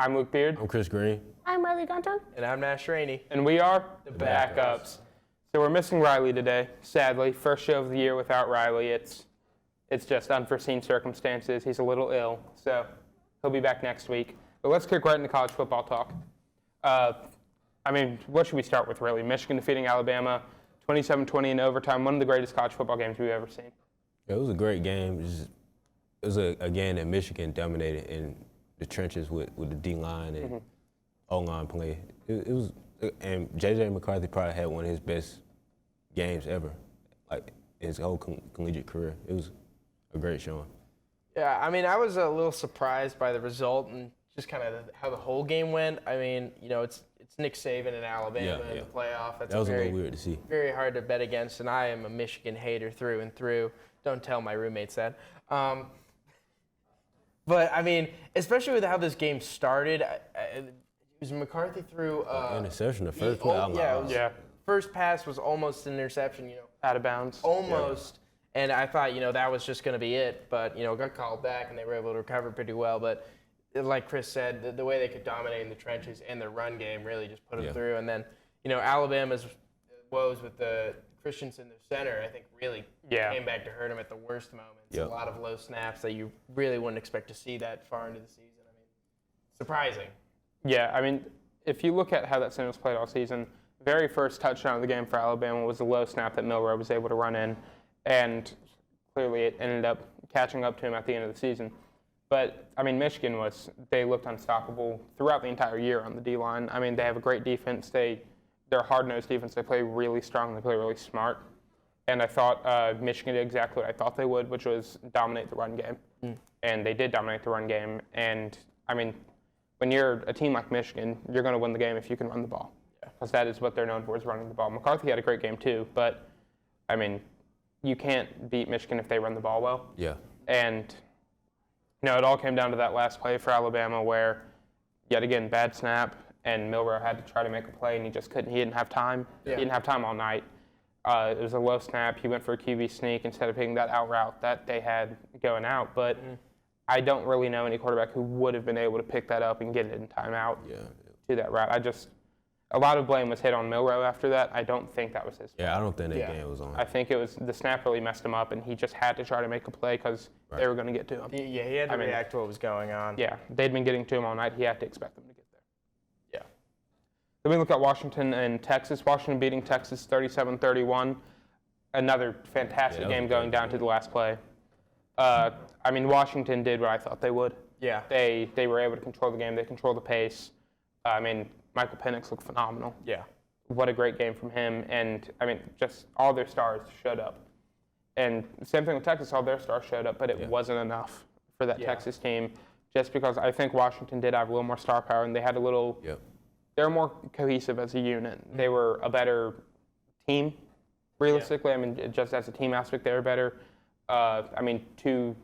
I'm Luke Beard. I'm Chris Green. I'm Riley Gunter. And I'm Nash Rainey. And we are The Backups. So we're missing Riley today, sadly. First show of the year without Riley. It's just unforeseen circumstances. He's a little ill, so he'll be back next week. But let's kick right into college football talk. What should we start with, really? Michigan defeating Alabama, 27-20 in overtime, one of the greatest college football games we've ever seen. Yeah, it was a great game. It was a game that Michigan dominated in the trenches with the D-line and O-line play. And J.J. McCarthy probably had one of his best games ever, like his whole collegiate career. It was a great showing. Yeah, I was a little surprised by the result and just kind of how the whole game went. It's Nick Saban in Alabama in the playoff. That was a little weird to see. Very hard to bet against, and I am a Michigan hater through and through. Don't tell my roommates that. But, especially with how this game started, it was McCarthy threw interception, the first play. First pass was almost an interception, Out of bounds. Almost. Yeah. And I thought, that was just going to be it. But, got called back, and they were able to recover pretty well. But like Chris said, the way they could dominate in the trenches and their run game really just put them through. And then, Alabama's woes with the Christensen, their center, I think really came back to hurt them at the worst moments. A lot of low snaps that you really wouldn't expect to see that far into the season. Surprising. Yeah, if you look at how that center was played all season, very first touchdown of the game for Alabama was a low snap that Milroe was able to run in, and clearly it ended up catching up to him at the end of the season. But, Michigan they looked unstoppable throughout the entire year on the D-line. They have a great defense. They're a hard-nosed defense. They play really strong. They play really smart. And I thought Michigan did exactly what I thought they would, which was dominate the run game. And they did dominate the run game. And, when you're a team like Michigan, you're going to win the game if you can run the ball. Because that is what they're known for, is running the ball. McCarthy had a great game too, but, you can't beat Michigan if they run the ball well. Yeah. And, it all came down to that last play for Alabama where, yet again, bad snap, and Milroe had to try to make a play, and he just couldn't. He didn't have time. Yeah. He didn't have time all night. It was a low snap. He went for a QB sneak instead of hitting that out route that they had going out. But I don't really know any quarterback who would have been able to pick that up and get it in timeout to that route. A lot of blame was hit on Milroe after that. I don't think that was his fault. Yeah, I don't think that game was on. I think it was the snap really messed him up, and he just had to try to make a play because they were going to get to him. Yeah, he had to react to what was going on. Yeah, they'd been getting to him all night. He had to expect them to get there. Yeah. Then we look at Washington and Texas. Washington beating Texas 37-31. Another fantastic game going down to the last play. Washington did what I thought they would. Yeah. They were able to control the game. They controlled the pace. Michael Penix looked phenomenal. Yeah. What a great game from him. And, just all their stars showed up. And same thing with Texas, all their stars showed up, but it wasn't enough for that Texas team, just because I think Washington did have a little more star power, and they had a little they were more cohesive as a unit. They were a better team, realistically. Just as a team aspect, they were better. Two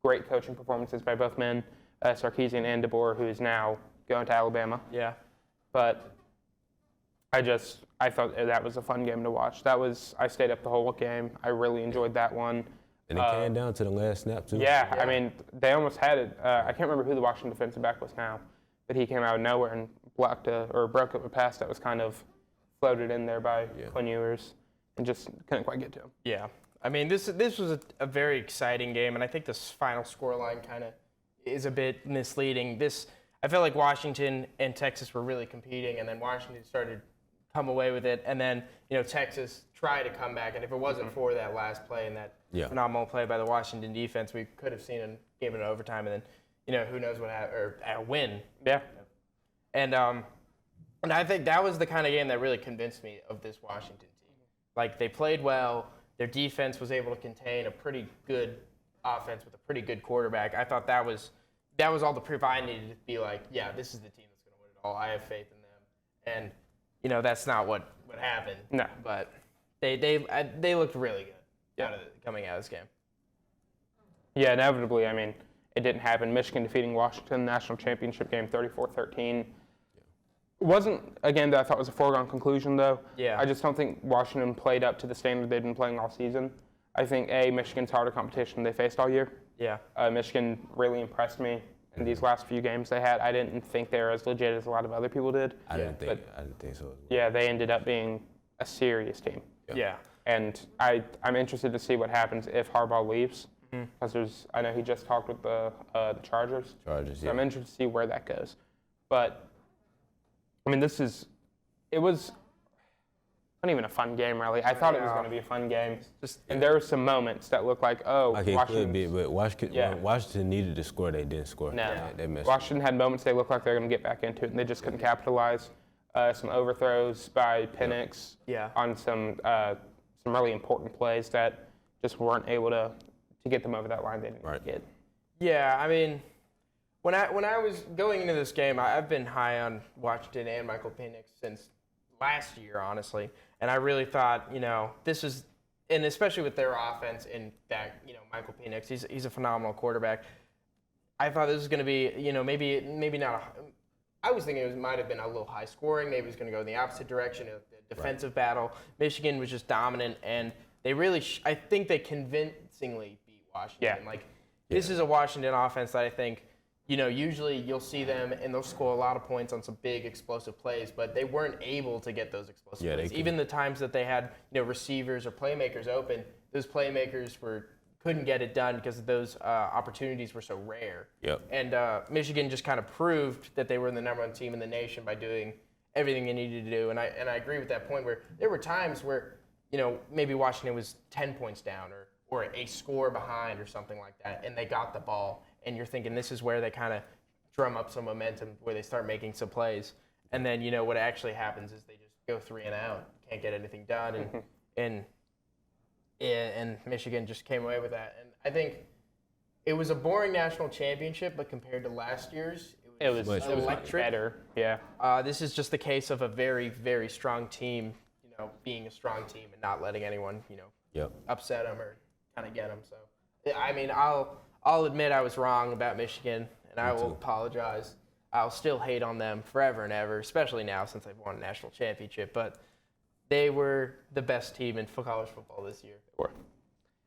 great coaching performances by both men, Sarkisian and DeBoer, who is now going to Alabama. Yeah. But I thought that was a fun game to watch. I stayed up the whole game. I really enjoyed that one. And it came down to the last snap, too. Yeah, they almost had it. I can't remember who the Washington defensive back was now, but he came out of nowhere and broke up a pass that was kind of floated in there by Quinn Ewers and just couldn't quite get to him. Yeah. This was a very exciting game, and I think this final scoreline kind of is a bit misleading. I felt like Washington and Texas were really competing, and then Washington started to come away with it, and then Texas tried to come back, and if it wasn't for that last play and that phenomenal play by the Washington defense, we could have seen a game in overtime, and then who knows what happened, or a win. Yeah. And I think that was the kind of game that really convinced me of this Washington team. Like, they played well. Their defense was able to contain a pretty good offense with a pretty good quarterback. I thought that was all the proof I needed to be like, yeah, this is the team that's going to win it all. I have faith in them. And, that's not what happened. No. But they looked really good coming out of this game. Yeah, inevitably, it didn't happen. Michigan defeating Washington, national championship game, 34-13. It wasn't a game that I thought was a foregone conclusion, though. Yeah. I just don't think Washington played up to the standard they'd been playing all season. I think, Michigan's harder competition they faced all year. Yeah. Michigan really impressed me in these last few games they had. I didn't think they were as legit as a lot of other people did. I didn't think so as well. Yeah, they ended up being a serious team. Yeah. And I'm interested to see what happens if Harbaugh leaves, because I know he just talked with the Chargers. Chargers, So yeah. I'm interested to see where that goes. But I mean, it was not even a fun game really. I thought it was going to be a fun game. And there were some moments that looked like, Like it could be, Washington. but Washington needed to score. They didn't score. No, They messed up. Washington had moments they looked like they were going to get back into it, and they just couldn't capitalize. Some overthrows by Penix on some really important plays that just weren't able to get them over that line they didn't get. Yeah, I mean, when I was going into this game, I've been high on Washington and Michael Penix since last year, honestly. And I really thought, this is, and especially with their offense and that, Michael Penix, he's a phenomenal quarterback. I thought this was going to be, maybe not I was thinking it might have been a little high scoring. Maybe it was going to go in the opposite direction of the defensive battle. Michigan was just dominant, and they really, I think they convincingly beat Washington. Yeah. This is a Washington offense that I think, usually you'll see them and they'll score a lot of points on some big explosive plays, but they weren't able to get those explosive plays. Even the times that they had, receivers or playmakers open, those playmakers couldn't get it done because those opportunities were so rare. Yep. And Michigan just kind of proved that they were the number one team in the nation by doing everything they needed to do. And I agree with that point where there were times where, maybe Washington was 10 points down or a score behind or something like that, and they got the ball. And you're thinking this is where they kind of drum up some momentum, where they start making some plays. And then, what actually happens is they just go 3 and out, can't get anything done. And Michigan just came away with that. And I think it was a boring national championship, but compared to last year's, It was electric. better. Yeah. This is just the case of a very, very strong team, being a strong team and not letting anyone, upset them or kind of get them. So, I mean, I'll admit I was wrong about Michigan, and I will apologize. I'll still hate on them forever and ever, especially now since they've won a national championship. But they were the best team in college football this year.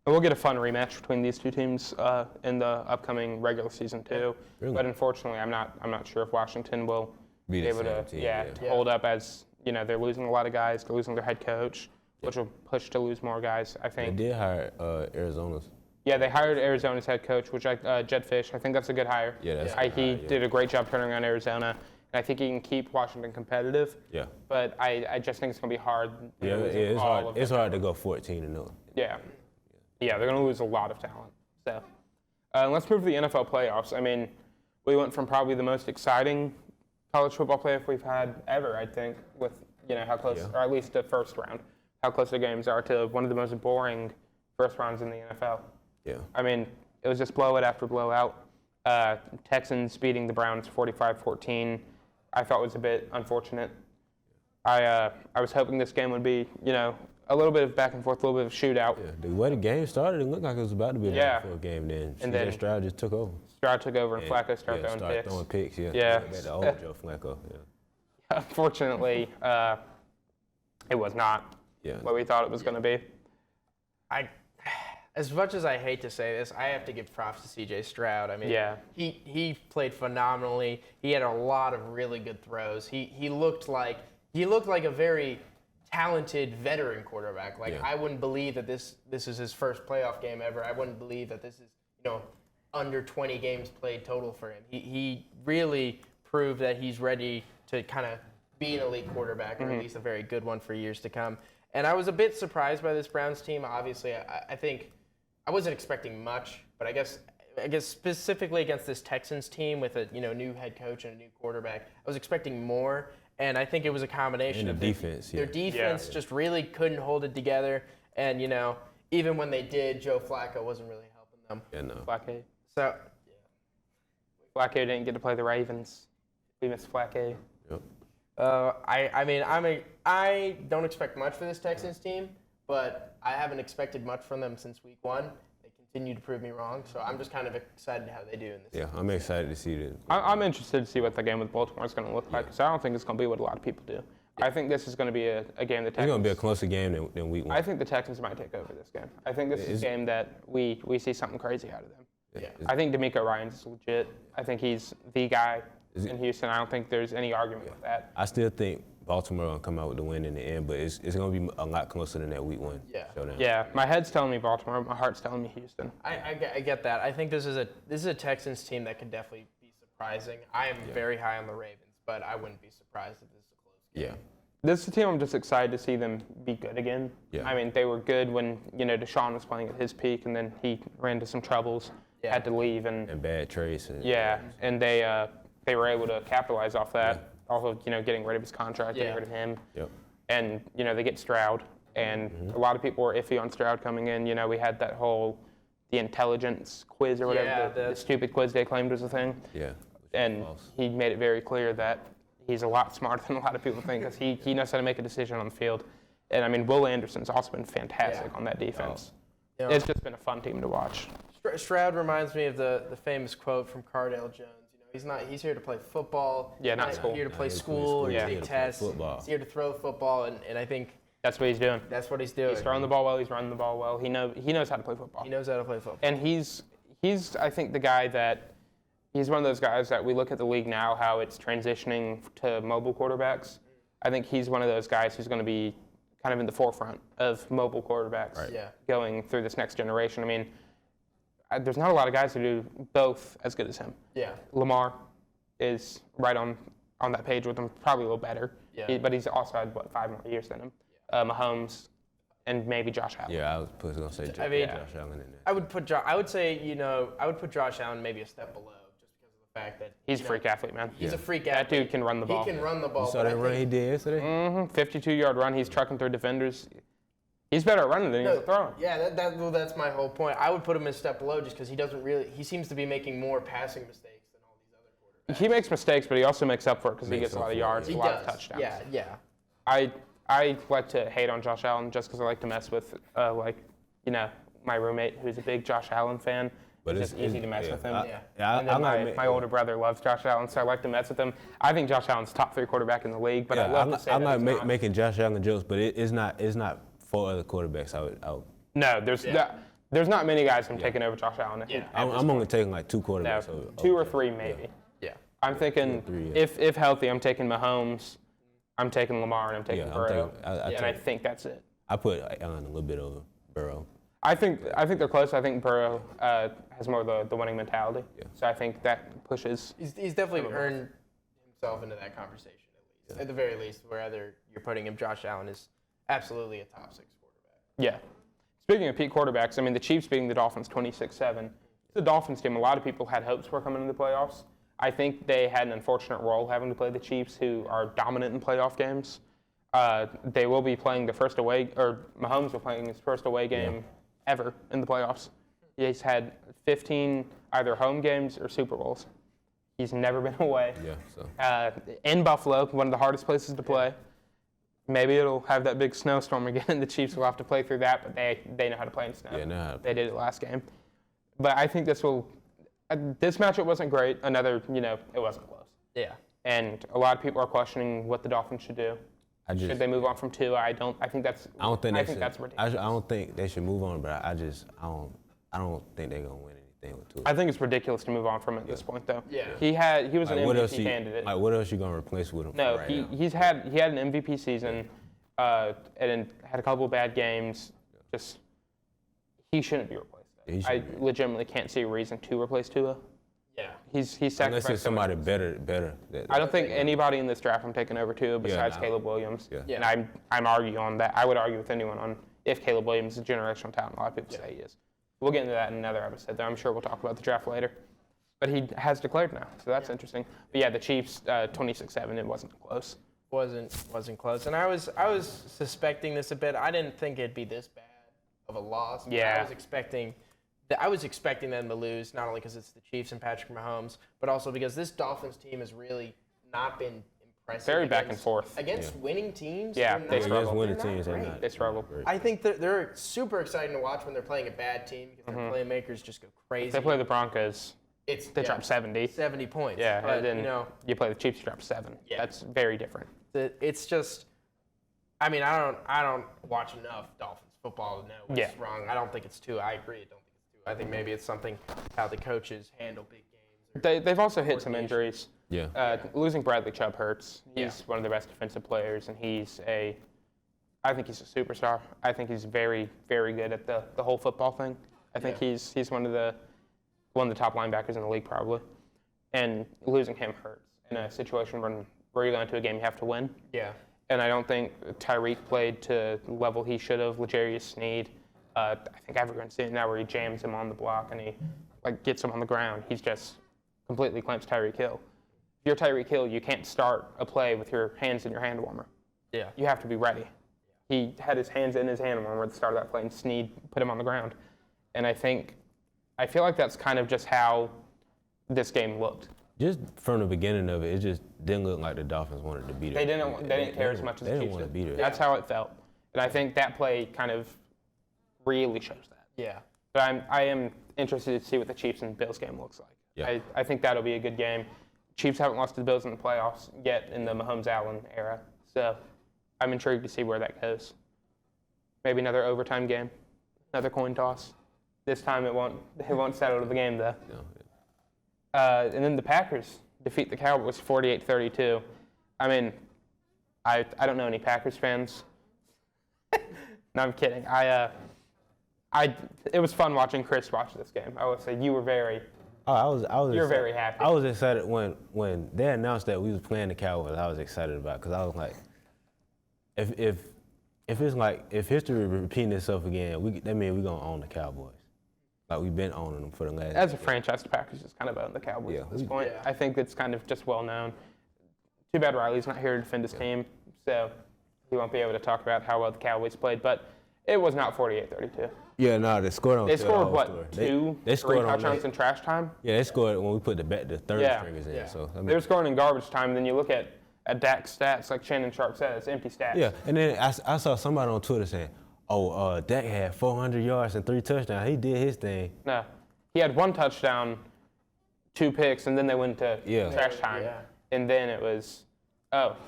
And we'll get a fun rematch between these two teams in the upcoming regular season too. Really? But unfortunately, I'm not sure if Washington will Be be the able to same team, to hold up, as they're losing a lot of guys. They're losing their head coach, which will push to lose more guys, I They think. did hire Arizona's. Yeah, they hired Arizona's head coach, which Jed Fish. I think that's a good hire. Yeah, that's a good He hire, yeah. did a great job turning around Arizona, and I think he can keep Washington competitive. Yeah. But I just think it's going to be hard. Yeah, it's hard. It's hard to go 14-0. Yeah. Yeah, they're going to lose a lot of talent. So let's move to the NFL playoffs. I mean, we went from probably the most exciting college football playoff we've had ever, I think, with how close, or at least the first round, how close the games are, to one of the most boring first rounds in the NFL. Yeah. I mean, it was just blowout after blowout. Texans beating the Browns 45-14, I thought was a bit unfortunate. I was hoping this game would be, a little bit of back and forth, a little bit of shootout. Yeah. The way the game started, it looked like it was about to be a back and forth game. Then Stroud just took over. Stroud took over, and Flacco started throwing picks. Yeah. Yeah. Back to old Joe Flacco. Yeah. Unfortunately, it was not what we thought it was going to be. As much as I hate to say this, I have to give props to C.J. Stroud. I mean, he played phenomenally. He had a lot of really good throws. He looked like a very talented veteran quarterback. I wouldn't believe that this is his first playoff game ever. I wouldn't believe that this is under 20 games played total for him. He really proved that he's ready to kind of be an elite quarterback, or at least a very good one for years to come. And I was a bit surprised by this Browns team. Obviously, I think I wasn't expecting much, but I guess specifically against this Texans team with a new head coach and a new quarterback, I was expecting more. And I think it was a combination of defense. Their defense just really couldn't hold it together. And even when they did, Joe Flacco wasn't really helping them. Yeah, no. Flacco. So Flacco didn't get to play the Ravens. We missed Flacco. Yep. I don't expect much for this Texans team, but I haven't expected much from them since week 1. They continue to prove me wrong, so I'm just kind of excited how they do in this. Yeah, I'm excited to see that. I'm interested to see what the game with Baltimore is going to look like, because I don't think it's going to be what a lot of people do. Yeah. I think this is going to be a game the Texans. It's going to be a closer game than week 1. I think the Texans might take over this game. I think this is a game that we see something crazy out of them. Yeah. I think D'Amico Ryans is legit. I think he's the guy in Houston. I don't think there's any argument with that. I still think Baltimore gonna come out with the win in the end, but it's gonna be a lot closer than that week 1 showdown. Yeah, my head's telling me Baltimore. My heart's telling me Houston. I get that. I think this is a Texans team that could definitely be surprising. I am very high on the Ravens, but I wouldn't be surprised if this is a close game. Yeah. This is a team I'm just excited to see them be good again. Yeah. I mean, they were good when, Deshaun was playing at his peak, and then he ran into some troubles, had to leave. And bad trades. And they were able to capitalize off that. Yeah. Also, getting rid of his contract, getting rid of him. Yep. And, they get Stroud. And a lot of people were iffy on Stroud coming in. We had that the intelligence quiz or whatever, the stupid quiz they claimed was a thing. Yeah. And he made it very clear that he's a lot smarter than a lot of people think, because he knows how to make a decision on the field. And, I mean, Will Anderson's also been fantastic on that defense. It's just been a fun team to watch. Stroud reminds me of the famous quote from Cardale Jones. He's here to play football. Yeah, not school. Here to play school or take tests. He's here to throw football, and I think that's what he's doing. That's what he's doing. He's throwing the ball well. He's running the ball well. He knows how to play football. He knows how to play football. And he's I think the guy that he's one of those guys that we look at the league now, how it's transitioning to mobile quarterbacks. I think he's one of those guys who's going to be kind of in the forefront of mobile quarterbacks going through this next generation. I mean, there's not a lot of guys who do both as good as him. Yeah. Lamar is right on that page with him, probably a little better. Yeah. But he's also had, 5 more years than him. Mahomes and maybe Josh Allen. Yeah, I was going to say Josh Allen in there. I would put Josh Allen maybe a step below, just because of the fact that he's a freak athlete, man. He's a freak athlete. That dude can run the ball. He can run the ball. You saw that run he did yesterday? 52-yard run. He's trucking through defenders. He's better at running than he is at throwing. Yeah, that's my whole point. I would put him a step below just because he seems to be making more passing mistakes than all these other quarterbacks. He makes mistakes, but he also makes up for it because he gets a lot of yards, a lot of touchdowns. Yeah. I like to hate on Josh Allen just because I like to mess with, my roommate who's a big Josh Allen fan. But it's just easy to mess with him. And then my older brother loves Josh Allen, so I like to mess with him. I think Josh Allen's top 3 quarterback in the league, but I love to say I'm that not making Josh Allen jokes, but it's not 4 other quarterbacks. No, there's not many guys I'm taking over Josh Allen. I'm only taking 2 quarterbacks. No, 2 or 3 maybe. Yeah. I'm thinking if healthy, I'm taking Mahomes, I'm taking Lamar, and I'm taking Burrow. And I think that's it. I put Allen a little bit over Burrow. I think they're close. I think Burrow has more of the winning mentality. Yeah. So I think that pushes. He's definitely earned himself into that conversation at the very least. Whether you're putting him, Josh Allen is absolutely a top 6 quarterback. Yeah. Speaking of peak quarterbacks, I mean the Chiefs beating the Dolphins 26-7. The Dolphins team, a lot of people had hopes for coming into the playoffs. I think they had an unfortunate role having to play the Chiefs, who are dominant in playoff games. They will be playing Mahomes will playing his first away game ever in the playoffs. He's had 15 either home games or Super Bowls. He's never been away. Yeah. So. In Buffalo, one of the hardest places to play. Maybe it'll have that big snowstorm again, and the Chiefs will have to play through that, but they know how to play in snow. Yeah, they did it last game. But I think this matchup wasn't great. It wasn't close. Yeah. And a lot of people are questioning what the Dolphins should do. Should they move on from Tua? I think that's ridiculous. I don't think they should move on, but I don't think they're gonna win anything with Tua. I think it's ridiculous to move on from it at this point, though. Yeah. He was an MVP candidate. What else you gonna replace with him? No, now? he had an MVP season, and had a couple of bad games. Just he shouldn't be replaced. I legitimately can't see a reason to replace Tua. Yeah. He's sacrificed. Unless it's somebody better. I don't think anybody in this draft I'm taking over Tua besides Caleb Williams. Yeah. And I'm arguing on that. I would argue with anyone on if Caleb Williams is a generational talent. A lot of people say he is. We'll get into that in another episode, though. I'm sure we'll talk about the draft later. But he has declared now, so that's interesting. But yeah, the Chiefs 26-7. It wasn't close. Wasn't close. And I was suspecting this a bit. I didn't think it'd be this bad of a loss. Yeah. I was expecting them to lose, not only because it's the Chiefs and Patrick Mahomes, but also because this Dolphins team has really not been impressive. Very back and forth. Against winning teams. Yeah, they struggle. Winning teams, they struggle. I think they're super exciting to watch when they're playing a bad team because their playmakers just go crazy. If they play the Broncos, they drop 70. 70 points. Yeah, but, and then you play the Chiefs, you drop 7. Yeah. That's very different. It's just, I don't watch enough Dolphins football to know what's wrong. I don't think it's Tua. I agree. I don't think it's Tua. I think maybe it's something how the coaches handle big games. They've also hit some injuries. Yeah. Losing Bradley Chubb hurts. He's Yeah. one of the best defensive players, and I think he's a superstar. I think he's very, very good at the whole football thing. I think he's one of the top linebackers in the league probably. And losing him hurts in a situation where you go into a game you have to win. Yeah. And I don't think Tyreek played to the level he should have. L'Jarius Sneed, I think everyone's seeing it now where he jams him on the block and he gets him on the ground. He's just completely clamps Tyreek Hill. If you're Tyreek Hill, you can't start a play with your hands in your hand warmer. Yeah. You have to be ready. He had his hands in his hand warmer at the start of that play, and Sneed put him on the ground. And I feel like that's kind of just how this game looked. Just from the beginning of it, it just didn't look like the Dolphins wanted to beat it. They didn't care as much as the Chiefs didn't want to beat it. That's how it felt. And I think that play kind of really shows that. Yeah. But I am interested to see what the Chiefs and Bills game looks like. Yeah. I think that'll be a good game. Chiefs haven't lost to the Bills in the playoffs yet in the Mahomes-Allen era. So I'm intrigued to see where that goes. Maybe another overtime game, another coin toss. This time it won't settle to the game though. No. And then the Packers defeat the Cowboys 48-32. I mean, I don't know any Packers fans. No, I'm kidding. It was fun watching Chris watch this game. I would say you were very. You're very happy. I was excited when they announced that we was playing the Cowboys. I was excited about it because I was like, if history repeating itself again, that means we're gonna own the Cowboys. Like we've been owning them for the last. As a franchise, the Packers just kind of own the Cowboys at this point. Yeah. I think it's kind of just well known. Too bad Riley's not here to defend his team, so he won't be able to talk about how well the Cowboys played. But it was not 48-32. Yeah, no, they scored on. They scored what? They Three scored on touchdowns in trash time. Yeah, they scored when we put the third Yeah. stringers in. Yeah. So I mean, They were scoring in garbage time. Then you look at Dak's stats, like Shannon Sharp said, it's empty stats. yeah, and then I saw somebody on Twitter saying, Dak had 400 yards and 3 touchdowns. He did his thing. No, he had 1 touchdown, 2 picks, and then they went to trash time. Yeah. And then it was,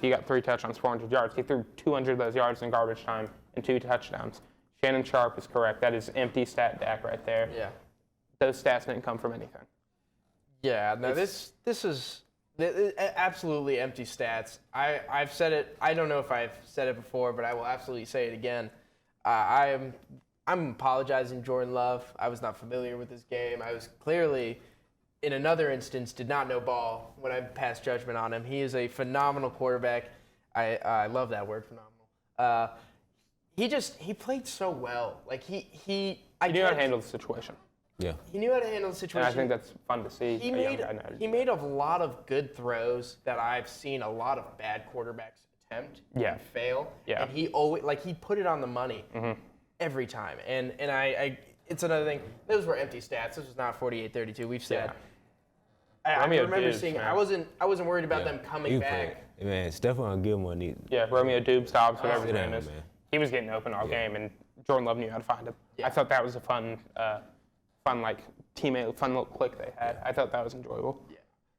he got 3 touchdowns, 400 yards. He threw 200 of those yards in garbage time and 2 touchdowns. Shannon Sharp is correct. That is empty stat Dak right there. Yeah. Those stats didn't come from anything. Yeah. No, this is absolutely empty stats. I've said it. I don't know if I've said it before, but I will absolutely say it again. I'm apologizing, Jordan Love. I was not familiar with this game. I was clearly, in another instance, did not know ball when I passed judgment on him. He is a phenomenal quarterback. I love that word, phenomenal. He played so well. Like he He knew how to handle the situation. Yeah. He knew how to handle the situation. And I think that's fun to see. He a young guy know how to he do made a lot of good throws that I've seen a lot of bad quarterbacks attempt and fail. Yeah. And he always he put it on the money every time. And I it's another thing. Those were empty stats. This was not 48-32. We've said. Yeah. I Romeo remember Dubes, seeing. man. I wasn't worried about them coming back. Man, Stephon Gilmore need. Yeah, Romeo Dubes, Dobbs, whatever his sit name down, is. man. He was getting open all game, and Jordan Love knew how to find him. Yeah. I thought that was a fun teammate, fun little click they had. I thought that was enjoyable.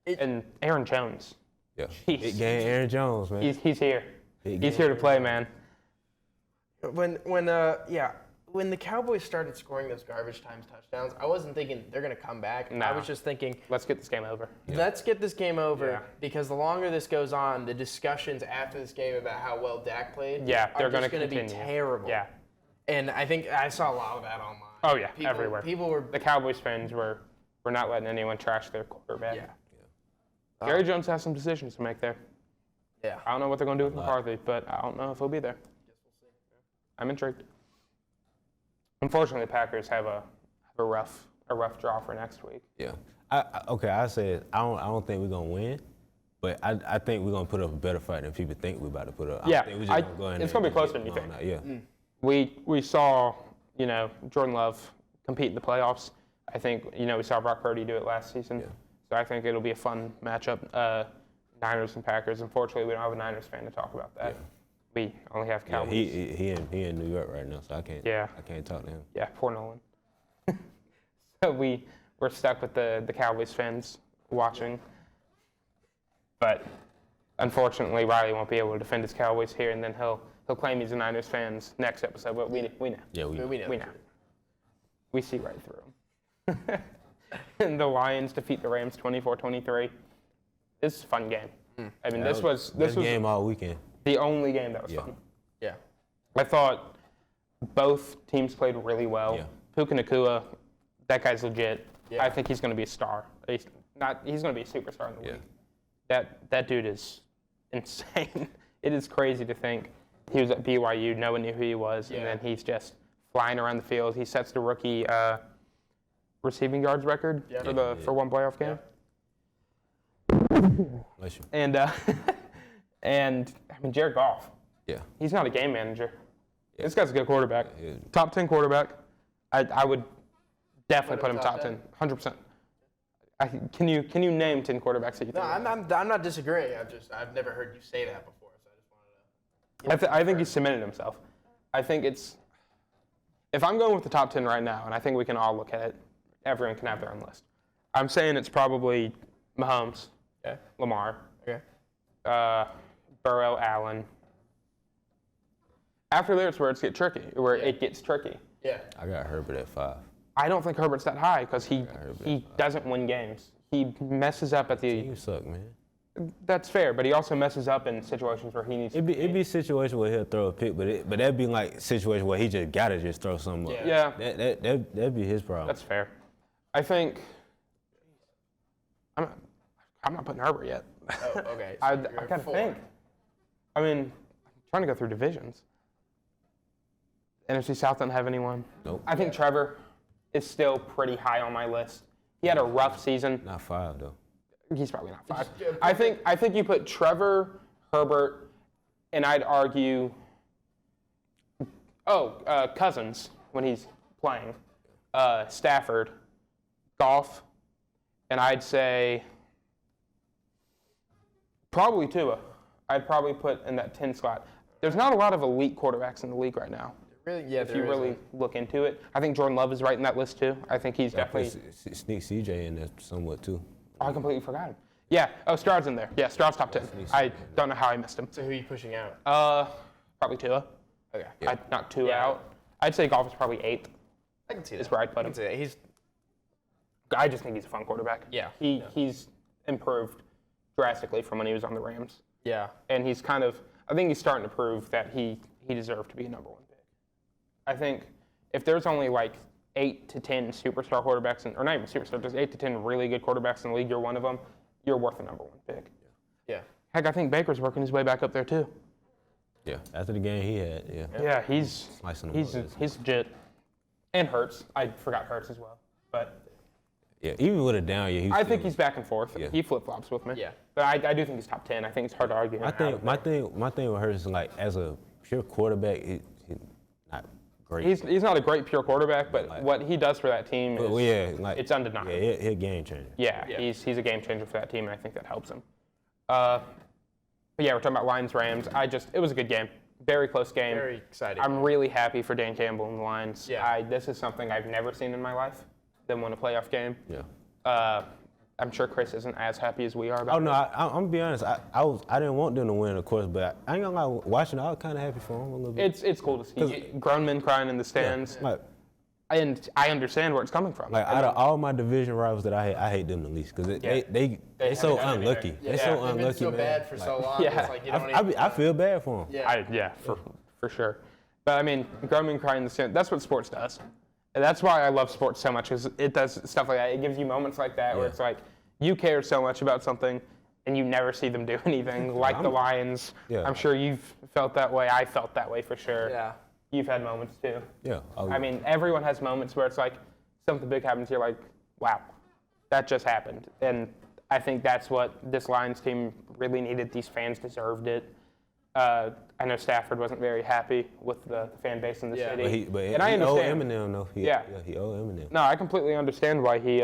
Yeah. And Aaron Jones, Yeah. Jeez. Big game, Aaron Jones, man. he's here. Big He's game. here to play, man. When the Cowboys started scoring those garbage time touchdowns, I wasn't thinking they're going to come back. No. I was just thinking, Let's get this game over. let's get this game over Yeah. because the longer this goes on, the discussions after this game about how well Dak played Yeah, they're are going just to going to be continue. terrible. Yeah. And I think I saw a lot of that online. Oh yeah, everywhere. People were, The Cowboys fans were not letting anyone trash their quarterback. yeah. Jerry Jones has some decisions to make there. Yeah. I don't know what they're going to do with McCarthy, but I don't know if he'll be there. I'm intrigued. Unfortunately, the Packers have a rough draw for next week. Yeah. I said I don't think we're gonna win, but I think we're gonna put up a better fight than people think we're about to put up. Yeah, I think we're just gonna go in it's there gonna be and closer get than you blown think. out. Yeah. We saw, Jordan Love compete in the playoffs. I think, we saw Brock Purdy do it last season. Yeah. So I think it'll be a fun matchup. Niners and Packers. Unfortunately, we don't have a Niners fan to talk about that. Yeah. We only have Yeah, Cowboys. he in New York right now, so I can't talk to him. Yeah, poor Nolan. So we're stuck with the Cowboys fans watching. But unfortunately, Riley won't be able to defend his Cowboys here, and then he'll claim he's a Niners fans next episode. But we know. Yeah, we We know. We know. We see right through him. and the Lions defeat the Rams 24-23. This is a fun game. I mean, this was game all weekend. the only game that was fun. Yeah. I thought both teams played really well. Yeah. Puka Nacua, that guy's legit. Yeah. I think he's going to be a star. He's going to be a superstar in the Yeah. league. That dude is insane. It is crazy to think he was at BYU, no one knew who he was, and then he's just flying around the field. He sets the rookie receiving yards record for one playoff game. Bless you. And and I mean Jared Goff. Yeah. He's not a game manager. Yeah. This guy's a good quarterback. Yeah. Top 10 quarterback. I would definitely put him top 10. 100%. Can you name 10 quarterbacks that you No, think? I'm not disagreeing. I've never heard you say that before, so I just wanted to. I think he's cemented himself. I think it's. If I'm going with the top 10 right now, and I think we can all look at it, everyone can have their own list. I'm saying it's probably Mahomes, Okay. Lamar, Okay. Burrow, Allen. After there, it's where it gets tricky. Yeah. I got Herbert at 5. I don't think Herbert's that high because he Herbert. doesn't win games. He messes up at the. You suck, man. That's fair, but he also messes up in situations where he needs. It'd be a situation where he'll throw a pick, but that'd be like a situation where he just gotta just throw something up. Yeah. That'd be his problem. That's fair. I think. I'm not putting Herbert yet. Oh, okay. I So you're gotta 4. think. I mean, I'm trying to go through divisions. NFC South doesn't have anyone. Nope. I think Trevor is still pretty high on my list. He had a rough season. Not 5 though. He's probably not 5. I think you put Trevor, Herbert, and I'd argue. Cousins when he's playing, Stafford, Goff, and I'd say probably Tua. I'd probably put in that 10 slot. There's not a lot of elite quarterbacks in the league right now. Really? Yeah. If you really look into it, I think Jordan Love is right in that list too. I think he's definitely. Sneak CJ in there somewhat too. Oh, I completely forgot him. Yeah. Oh, Stroud's in there. Yeah, Stroud's top 10. I don't know how I missed him. So who are you pushing out? Probably Tua. Okay. I'd knock Tua Yeah. out. I'd say Goff is probably 8th. I can see that. Is where I'd put I him. can see that. He's. I just think he's a fun quarterback. Yeah. He's improved drastically from when he was on the Rams, Yeah. and he's kind of. I think he's starting to prove that he deserved to be a number 1 pick. I think if there's only like 8 to 10 superstar quarterbacks, or not even superstar, just 8 to 10 really good quarterbacks in the league, you're one of them. You're worth a number 1 pick. Yeah. Heck, I think Baker's working his way back up there too. Yeah. After the game he had, yeah. Yeah, he's Slicing them up. he's legit. And Hurts. I forgot Hurts as well. But Yeah, even with a down year, I think he's back and forth. Yeah. He flip-flops with me. Yeah. But I do think he's top 10. I think it's hard to argue him I out think of my there. thing with Hurts is like as a pure quarterback, he's not great. He's not a great pure quarterback, but Like- what he does for that team But, is like it's undeniable. Yeah, he'll game changer. Yeah, Yeah. he's a game changer for that team, and I think that helps him. But yeah, we're talking about Lions Rams. It was a good game, very close game. Very exciting. I'm really happy for Dan Campbell and the Lions. Yeah. This is something I've never seen in my life. Them win a playoff game. Yeah. I'm sure Chris isn't as happy as we are about Oh no, I'm gonna be honest. I didn't want them to win, of course, but I ain't gonna lie. Watching, I was kind of happy for them a little bit. It's cool to see grown men crying in the stands, Like and I understand where it's coming from. out of all my division rivals that I hate them the least because they so haven't done unlucky. anything. They're Yeah, so they've been unlucky, so man. bad for so long. Yeah. It's like you don't even. I feel bad for them. Yeah. For sure. But I mean, grown men crying in the stands. That's what sports does, and that's why I love sports so much. Because it does stuff like that. It gives you moments like that where Yeah. it's like you care so much about something, and you never see them do anything. Like the Lions. Yeah. I'm sure you've felt that way. I felt that way for sure. Yeah. You've had moments too. Yeah. I mean, everyone has moments where it's like something big happens. You're like, wow, that just happened. And I think that's what this Lions team really needed. These fans deserved it. I know Stafford wasn't very happy with the fan base in the Yeah. city. But and I he owed understand. Eminem though. Yeah. He owed Eminem. No, I completely understand why he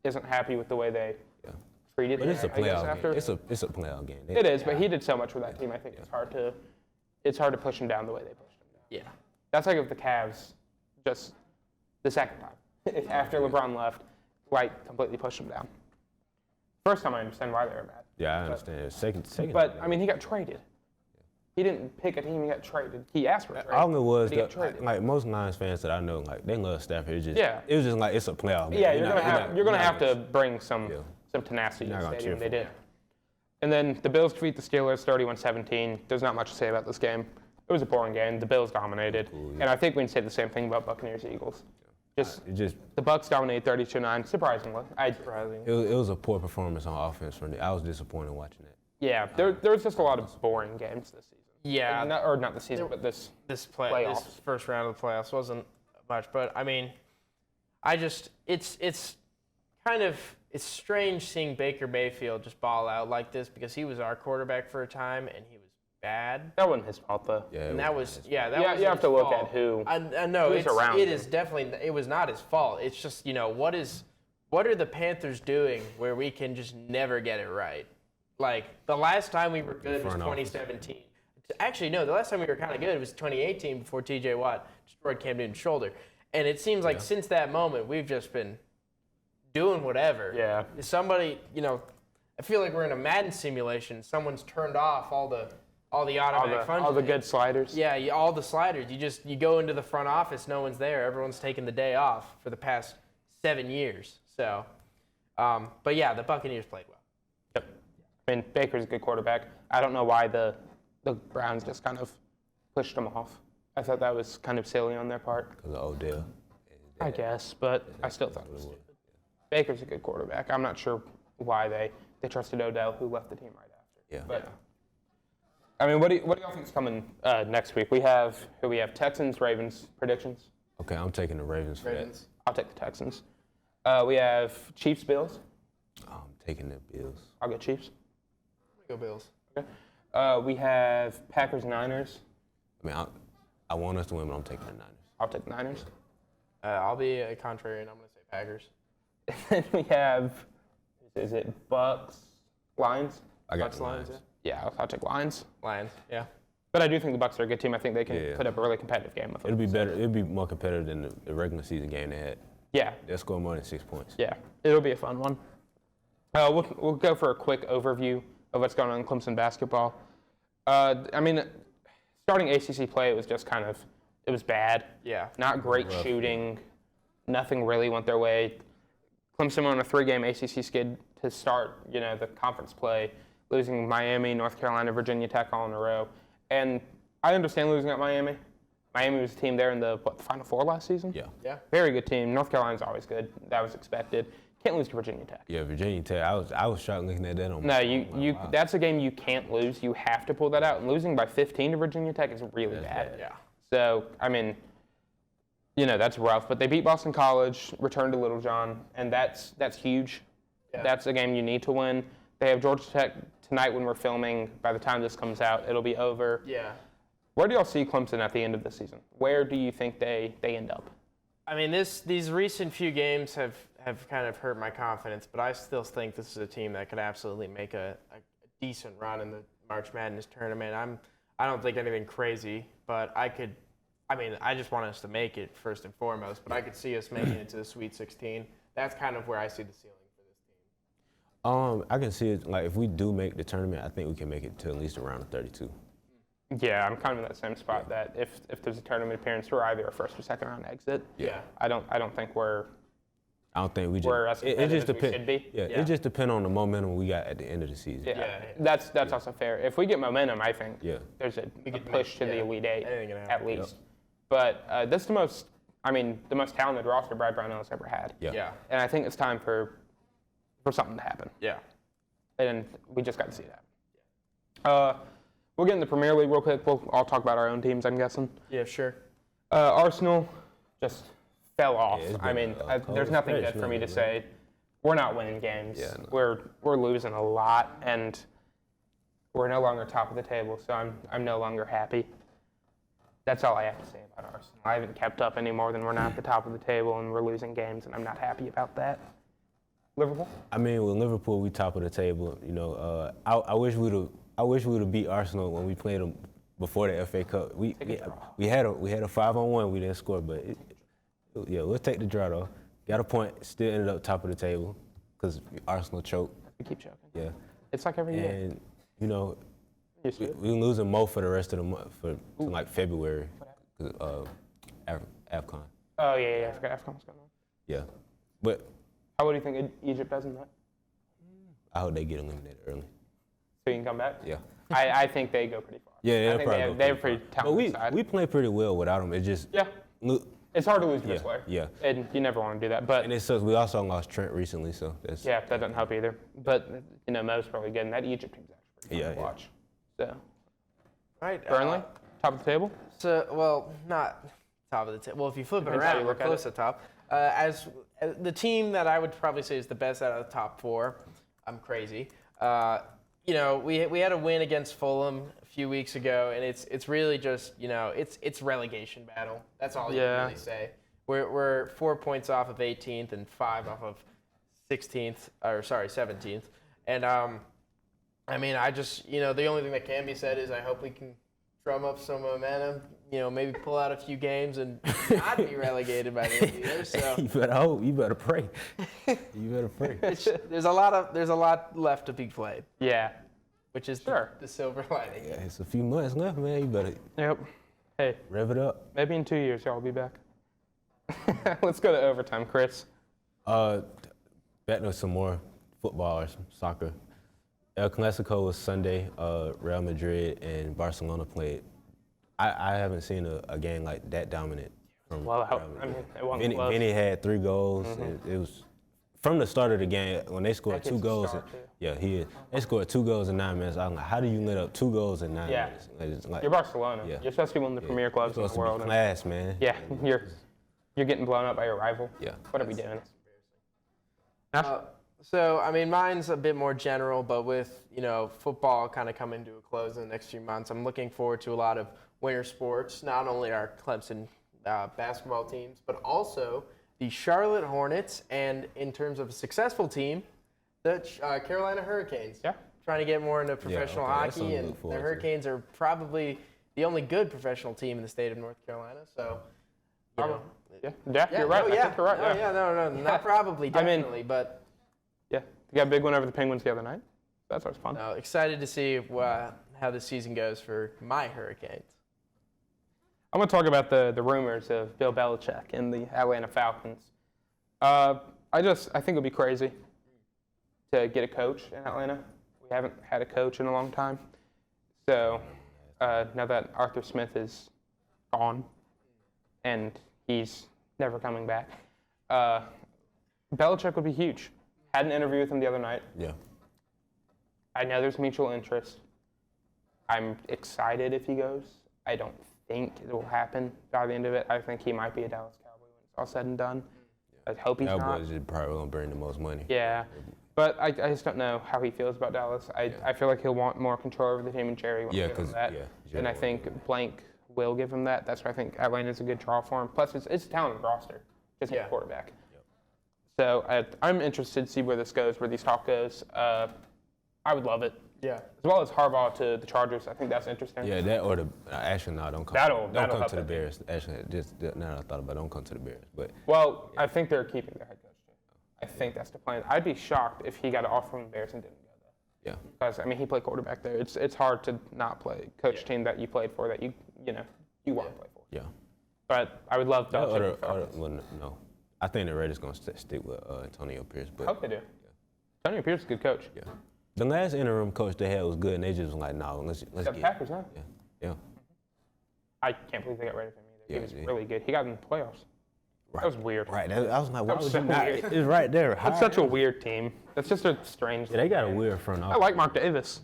isn't happy with the way they treated But him. it's a I guess, playoff after. game. It's a playoff game. It is, but he did so much for that team. I think it's hard to push him down the way they pushed him down. Yeah. That's like if the Cavs just the second time after LeBron left, like completely pushed him down. First time I understand why they were mad. Yeah, I understand. Second. But I mean, he got traded. He didn't pick a team. He got traded. He asked for a trade. All it was, but he got traded. like most Lions fans that I know, like they love Stafford. It was just like it's a playoff. Yeah, you're gonna have to bring some tenacity to the You're not gonna stadium. cheer They for did. And then the Bills defeat the Steelers 31-17. There's not much to say about this game. It was a boring game. The Bills dominated, and I think we can say the same thing about Buccaneers-Eagles. The Bucs dominated 32-9. Surprisingly, It was a poor performance on offense from I was disappointed watching that. Yeah, there was just a lot of boring games this season. Yeah, not this season, but this playoffs. This first round of the playoffs wasn't much, but I mean, it's kind of strange seeing Baker Mayfield just ball out like this because he was our quarterback for a time and he was bad. That wasn't his fault though. Yeah, and that was you have to look at who. I know who's around it him. is definitely it was not his fault. It's just what are the Panthers doing where we can just never get it right? Like the last time we were good was 2017. Actually, no, the last time we were kind of good was 2018 before T.J. Watt destroyed Cam Newton's shoulder. And it seems like since that moment, we've just been doing whatever. Yeah. Somebody, I feel like we're in a Madden simulation. Someone's turned off all the automatic functions. All the good sliders. Yeah, all the sliders. You go into the front office, no one's there. Everyone's taken the day off for the past 7 years. So, but yeah, the Buccaneers played well. Yep. I mean, Baker's a good quarterback. I don't know why the Browns just kind of pushed him off. I thought that was kind of silly on their part. Because of Odell. I guess, but I still thought it was stupid. Baker's a good quarterback. I'm not sure why they trusted Odell, who left the team right after. Yeah. But, I mean, what do y'all think is coming next week? We have Texans, Ravens predictions. Okay, I'm taking the Ravens for that. I'll take the Texans. We have Chiefs, Bills. I'm taking the Bills. I'll go Chiefs. Go Bills. Okay. We have Packers, Niners. I mean, I want us to win, but I'm taking the Niners. I'll take the Niners. I'll be a contrarian. I'm going to say Packers. Then we have, is it Bucks, Lions? I got Bucks, the Lions. Yeah, I'll take Lions. Lions, yeah. But I do think the Bucks are a good team. I think they can put up a really competitive game with them. It'll be better. It'll be more competitive than the regular season game they had. Yeah. They'll score more than 6 points. Yeah, it'll be a fun one. We'll go for a quick overview of what's going on in Clemson basketball. I mean, starting ACC play, it was just it was bad. Yeah. Not great shooting. Nothing really went their way. Clemson won a 3-game ACC skid to start, the conference play, losing Miami, North Carolina, Virginia Tech all in a row. And I understand losing at Miami. Miami was a team there in the Final Four last season? Yeah. Very good team. North Carolina's always good. That was expected. Can't lose to Virginia Tech. Yeah, Virginia Tech. I was shocked looking at that on. No, wow. That's a game you can't lose. You have to pull that out. And losing by 15 to Virginia Tech is really bad. Yeah. So, I mean, that's rough. But they beat Boston College, returned to Littlejohn, and that's huge. Yeah. That's a game you need to win. They have Georgia Tech tonight when we're filming. By the time this comes out, it'll be over. Yeah. Where do y'all see Clemson at the end of the season? Where do you think they end up? I mean, these recent few games have kind of hurt my confidence, but I still think this is a team that could absolutely make a decent run in the March Madness tournament. I don't think anything crazy, but I just want us to make it first and foremost, but I could see us making it to the Sweet 16. That's kind of where I see the ceiling for this team. I can see it, like, if we do make the tournament, I think we can make it to at least around the 32. Yeah, I'm kind of in that same spot that if there's a tournament appearance, we're either a first or second round exit. Yeah. I don't think we're. I don't think we just. We're as competitive as we should be. Yeah, it just depends on the momentum we got at the end of the season. Yeah. That's also fair. If we get momentum, I think there's a push to the Elite Eight at least. Yep. But this is the most talented roster Brad Brownell has ever had. Yeah. And I think it's time for something to happen. Yeah. And we just got to see that. We'll get in the Premier League real quick. We'll all talk about our own teams, I'm guessing. Yeah, sure. Arsenal just fell off. Yeah, there's nothing good for me to say. We're not winning games. Yeah, no. We're losing a lot, and we're no longer top of the table, so I'm no longer happy. That's all I have to say about Arsenal. I haven't kept up any more than we're not at the top of the table, and we're losing games, and I'm not happy about that. Liverpool? I mean, with Liverpool, we top of the table. I wish we'd have beat Arsenal when we played them before the FA Cup. We had a 5-on-1. We didn't score, but we'll take the draw though. Got a point. Still ended up top of the table because Arsenal choked. We keep choking. Yeah. It's like every year. And Used to. We losing Mo for the rest of the month to like February. AFCON. Oh yeah. I forgot AFCON was going on. Yeah, but How do you think Egypt does in that? I hope they get eliminated early. So you can come back? Yeah. I think they go pretty far. Yeah, I think they're pretty talented But side. we play pretty well without them. It just Yeah. It's hard to lose your best Yeah, player. yeah. And you never want to do that. But and it sucks. We also lost Trent recently, so that's yeah, that doesn't help either. But Mo's probably good, and that Egypt team's actually pretty fun to watch. So Right. Burnley, top of the table. So, well, not top of the table. Well, if you flip it Depends how around, you we're look at close it. to top. As the team that I would probably say is the best out of the top four, I'm crazy. We had a win against Fulham a few weeks ago, and it's really just it's relegation battle. That's all you can really say. We're 4 points off of 18th and 5 off of 17th, and I just the only thing that can be said is I hope we can drum up some momentum. Maybe pull out a few games and not be relegated by the end of the year. So you better hope. You better pray. You better pray. there's a lot left to be played. Yeah. Which is Sure. the silver lining. Yeah, it's a few months left, man. You better Yep. Hey, rev it up. maybe in 2 years y'all will be back. Let's go to overtime, Chris. Back to some more football or some soccer. El Clasico was Sunday. Real Madrid and Barcelona played. I haven't seen a game like that dominant from Well, Real Madrid. it wasn't close. Vinny had 3 goals. And it was from the start of the game when they scored That 2 kid's a goals. star, too. They scored 2 goals in 9 minutes. I'm like, how do you let up 2 goals in 9 Yeah. minutes? It's like, You're Barcelona. Yeah. You're supposed to be one of the premier clubs in supposed the world. to be class, man. Yeah, you're getting blown up by your rival. Yeah. What are we doing? Mine's a bit more general, but with football kind of coming to a close in the next few months, I'm looking forward to a lot of winter sports. Not only our Clemson basketball teams, but also the Charlotte Hornets, and in terms of a successful team, the Carolina Hurricanes. Yeah. Trying to get more into professional okay, that's hockey, something to and look the forward to. Hurricanes are probably the only good professional team in the state of North Carolina. So, Yeah, you're right. I think you're right. No, not probably, I mean- definitely, but Yeah, they got a big one over the Penguins the other night. That's always fun. no, excited to see how the season goes for my Hurricanes. I'm going to talk about the rumors of Bill Belichick and the Atlanta Falcons. I think it would be crazy to get a coach in Atlanta. We haven't had a coach in a long time. So now that Arthur Smith is gone and he's never coming back, Belichick would be huge. Had an interview with him the other night. Yeah. I know there's mutual interest. I'm excited if he goes. I don't think it will happen by the end of it. I think he might be a Dallas Cowboy when it's all said and done. I hope he's not. Cowboys is probably going to bring the most money. Yeah, but I just don't know how he feels about Dallas. I feel like he'll want more control over the team, and Jerry won't give him that. And I think Blank will give him that. That's why I think Atlanta's a good draw for him. Plus, it's a talented roster. Just need a quarterback. So I'm interested to see where this goes, where these talk goes. I would love it. Yeah. As well as Harbaugh to the Chargers. I think that's interesting. Yeah, that or the actually no, don't come. That'll don't come help to the that Bears. Actually, just now that I thought about it, don't come to the Bears. But Well, I think they're keeping their head coach too. I think that's the plan. I'd be shocked if he got an offer from the Bears and didn't go though. yeah, Because he played quarterback there. It's hard to not coach a team that you played for that you want to play for. yeah. But I would love Belichick. No, I think the Raiders gonna stick with Antonio Pierce. But I hope they do. Antonio Pierce is a good coach. yeah, the last interim coach they had was good, and they just was like, no, let's The get. Packers, huh? Yeah. I can't believe they got rid of him either. Yeah, He was yeah. really good. He got in the playoffs. Right. That was weird. Right. I was like, why was would so you not? weird. It's right there. That's such a weird team. That's just a strange. Yeah, they got a weird front I office. like Mark Davis.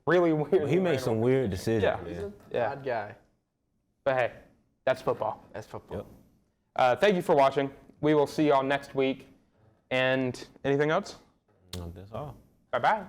Really weird. He makes some weird decisions. Yeah. man. Yeah. Odd guy. But hey, that's football. That's football. Yep. Thank you for watching. We will see y'all next week. And anything else? That's all. Bye-bye.